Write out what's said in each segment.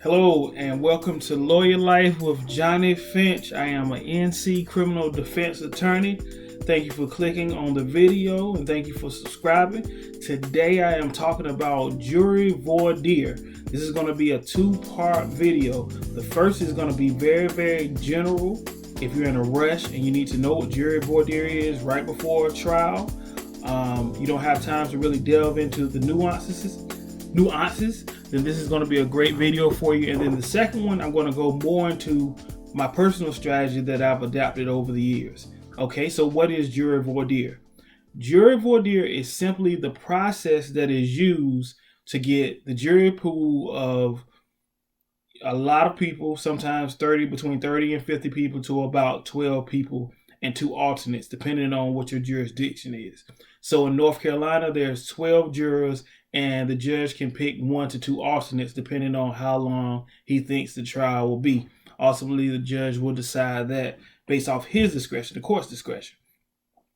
Hello and welcome to Lawyer Life with Johnnie Finch. I am an NC criminal defense attorney. Thank you for clicking on the video and thank you for subscribing. Today I am talking about jury voir dire. This is going to be a two-part video. The first is going to be very general. If you're in a rush and you need to know what jury voir dire is right before a trial, you don't have time to really delve into the nuances, then this is going to be a great video for you. And then the second one, I'm going to go more into my personal strategy that I've adapted over the years. Okay, so what is jury voir dire? Jury voir dire is simply the process that is used to get the jury pool of a lot of people, sometimes between 30 and 50 people, to about 12 people and 2 alternates, depending on what your jurisdiction is. So in North Carolina, there's 12 jurors, and the judge can pick 1 to 2 alternates depending on how long he thinks the trial will be. Ultimately, the judge will decide that based off his discretion, the court's discretion.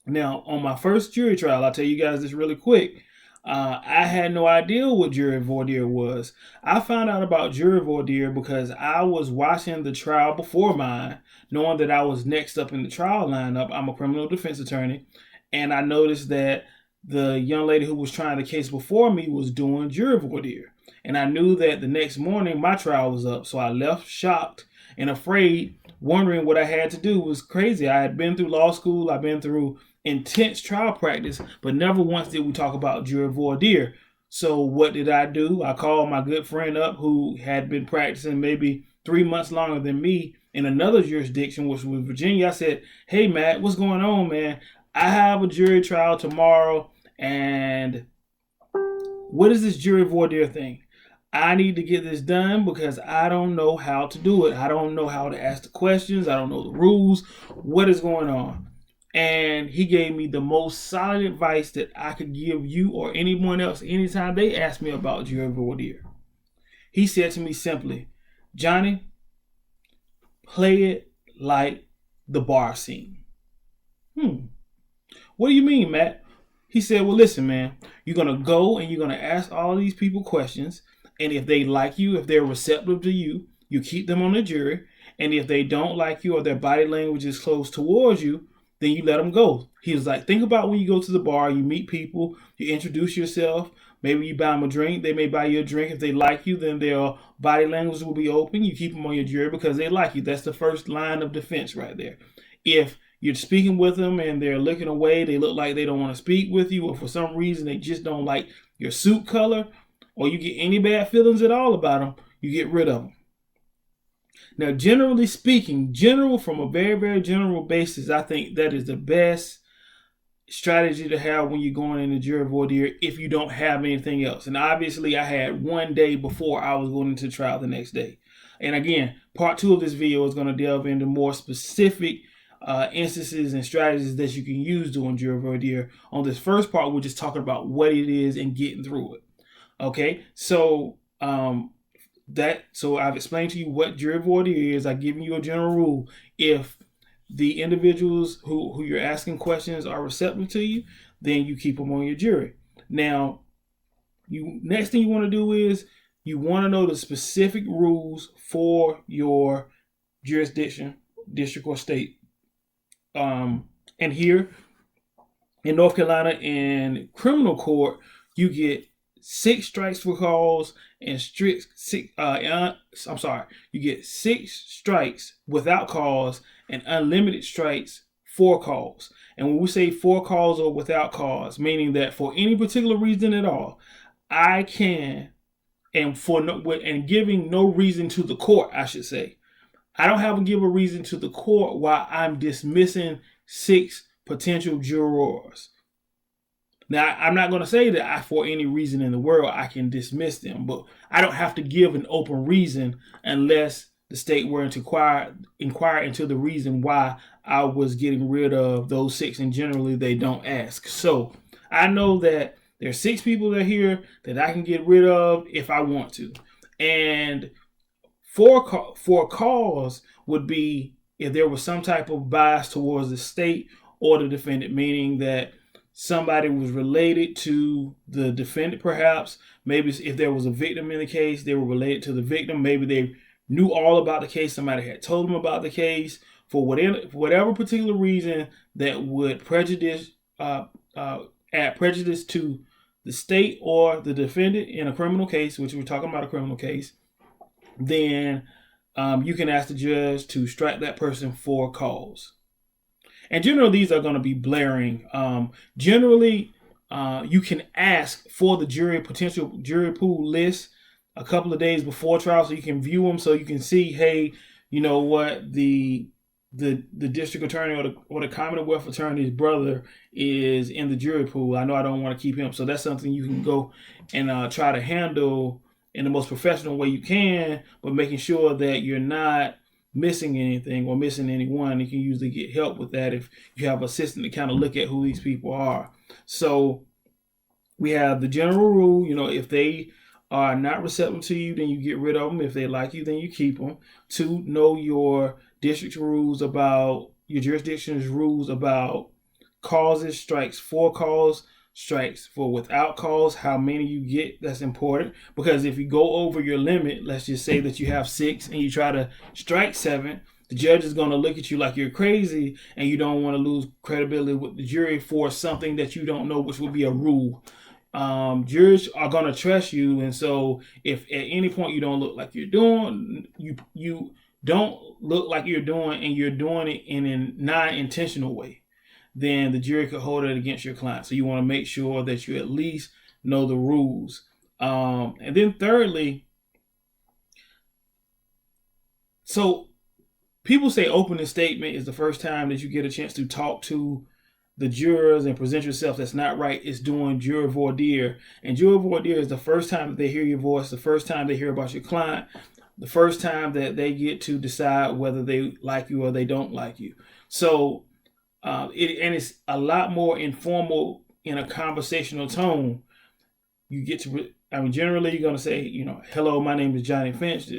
Now, on my first jury trial, I'll tell you guys this really quick. I had no idea what jury voir dire was. I found out about jury voir dire because I was watching the trial before mine, knowing that I was next up in the trial lineup. I'm a criminal defense attorney, and I noticed that the young lady who was trying the case before me was doing jury voir dire. And I knew that the next morning my trial was up, so I left shocked and afraid, wondering what I had to do. It was crazy. I had been through law school. I've been through intense trial practice, but never once did we talk about jury voir dire. So what did I do? I called my good friend up who had been practicing maybe 3 months longer than me in another jurisdiction, which was Virginia. I said, "Hey, Matt, what's going on, man? I have a jury trial tomorrow, and what is this jury voir dire thing? I need to get this done because I don't know how to do it. I don't know how to ask the questions. I don't know the rules. What is going on?" And he gave me the most solid advice that I could give you or anyone else anytime they ask me about jury voir dire. He said to me simply, "Johnny, play it like the bar scene." What do you mean, Matt? He said, "Well, listen, man, you're going to go and you're going to ask all these people questions. And if they like you, if they're receptive to you, you keep them on the jury. And if they don't like you or their body language is closed towards you, then you let them go." He was like, think about when you go to the bar, you meet people, you introduce yourself. Maybe you buy them a drink. They may buy you a drink. If they like you, then their body language will be open. You keep them on your jury because they like you. That's the first line of defense right there. If you're speaking with them and they're looking away, they look like they don't want to speak with you, or for some reason they just don't like your suit color, or you get any bad feelings at all about them, you get rid of them. Now, generally speaking, from a very general basis, I think that is the best strategy to have when you're going into jury voir dire if you don't have anything else. And obviously, I had one day before I was going into trial the next day. And again, part 2 of this video is going to delve into more specific instances and strategies that you can use during jury voir dire. On this first part, we're just talking about what it is and getting through it. Okay, so I've explained to you what jury voir dire is. I've given you a general rule. If the individuals who you're asking questions are receptive to you, then you keep them on your jury. Now, next thing you want to do is you want to know the specific rules for your jurisdiction, district or state. And here in North Carolina, in criminal court, you get 6 strikes for cause and you get 6 strikes without cause and unlimited strikes for cause. And when we say for cause or without cause, meaning that for any particular reason at all, I can, and giving no reason to the court, I should say, I don't have to give a reason to the court while I'm dismissing 6 potential jurors. Now, I'm not going to say that for any reason in the world I can dismiss them, but I don't have to give an open reason unless the state were to inquire into the reason why I was getting rid of those 6, and generally they don't ask. So I know that there's 6 people that are here that I can get rid of if I want to. And for cause would be if there was some type of bias towards the state or the defendant, meaning that somebody was related to the defendant, perhaps. Maybe if there was a victim in the case, they were related to the victim. Maybe they knew all about the case. Somebody had told them about the case. For whatever particular reason that would add prejudice to the state or the defendant in a criminal case, which we're talking about a criminal case, then you can ask the judge to strike that person for cause. And generally, these are going to be blaring. Generally, you can ask for the potential jury pool list a couple of days before trial, so you can view them, so you can see, hey, you know what, the district attorney or the Commonwealth attorney's brother is in the jury pool. I know I don't want to keep him, so that's something you can go and try to handle in the most professional way you can, but making sure that you're not missing anything or missing anyone. You can usually get help with that if you have an assistant to kind of look at who these people are. So we have the general rule, if they are not receptive to you, then you get rid of them. If they like you, then you keep them. 2, know your district's rules about your jurisdiction's rules about causes, strikes for cause, strikes for without cause, how many you get. That's important, because if you go over your limit, let's just say that you have 6 and you try to strike 7, the judge is going to look at you like you're crazy, and you don't want to lose credibility with the jury for something that you don't know, which would be a rule. Jurors are going to trust you, and so if at any point you don't look like you're doing, you don't look like you're doing, and you're doing it in a non-intentional way, then the jury could hold it against your client. So you want to make sure that you at least know the rules. And then thirdly, so people say opening statement is the first time that you get a chance to talk to the jurors and present yourself. That's not right. It's doing juror voir dire. And juror voir dire is the first time that they hear your voice, the first time they hear about your client, the first time that they get to decide whether they like you or they don't like you. So it's a lot more informal in a conversational tone. You get to, generally you're going to say, hello, my name is Johnnie Finch.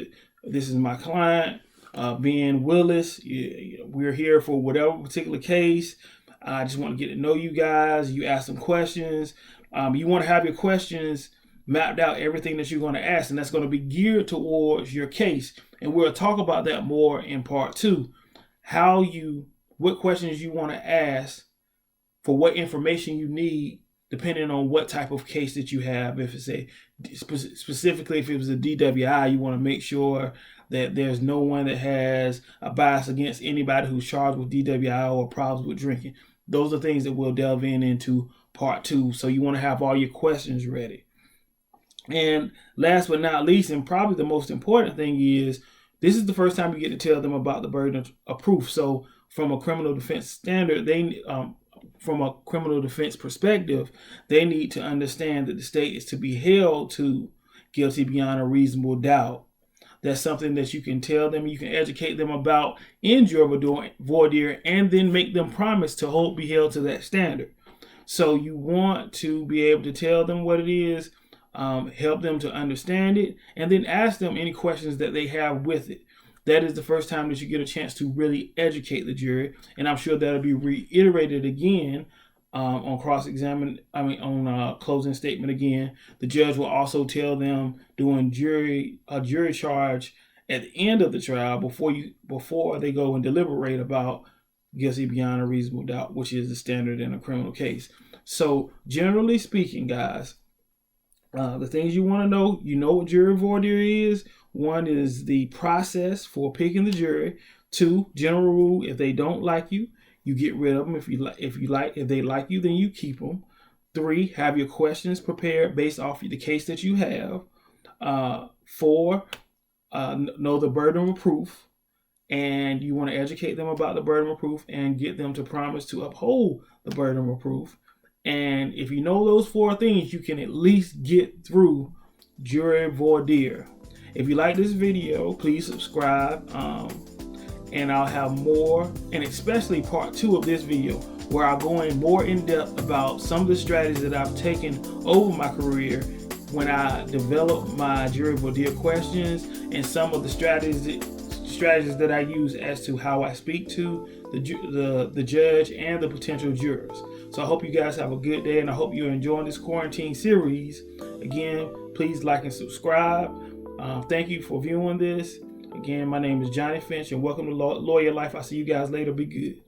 This is my client, Ben Willis. We're here for whatever particular case. I just want to get to know you guys. You ask some questions. You want to have your questions mapped out, everything that you're going to ask, and that's going to be geared towards your case. And we'll talk about that more in part 2. What questions you want to ask for what information you need, depending on what type of case that you have. If it's specifically if it was a DWI, you want to make sure that there's no one that has a bias against anybody who's charged with DWI or problems with drinking. Those are things that we'll delve into part 2. So you want to have all your questions ready. And last but not least, and probably the most important thing is, this is the first time you get to tell them about the burden of proof. So from a criminal defense standard, from a criminal defense perspective, they need to understand that the state is to be held to guilty beyond a reasonable doubt. That's something that you can tell them, you can educate them about in juror voir dire, and then make them promise to be held to that standard. So you want to be able to tell them what it is, help them to understand it, and then ask them any questions that they have with it. That is the first time that you get a chance to really educate the jury, and I'm sure that'll be reiterated again on closing statement again. The judge will also tell them during a jury charge at the end of the trial before they go and deliberate about guilty beyond a reasonable doubt, which is the standard in a criminal case. So generally speaking, guys, the things you want to know, what jury voir dire is. 1 is the process for picking the jury. 2, general rule: if they don't like you, you get rid of them. If they like you, then you keep them. 3, have your questions prepared based off of the case that you have. 4, know the burden of proof, and you want to educate them about the burden of proof and get them to promise to uphold the burden of proof. And if you know those 4 things, you can at least get through jury voir dire. If you like this video, please subscribe, and I'll have more, and especially part 2 of this video, where I'll go in more in depth about some of the strategies that I've taken over my career when I develop my jury voir dire questions, and some of the strategies that I use as to how I speak to the judge and the potential jurors. So I hope you guys have a good day, and I hope you're enjoying this quarantine series. Again, please like and subscribe. Thank you for viewing this. Again, my name is Johnnie Finch, and welcome to Lawyer Life. I'll see you guys later. Be good.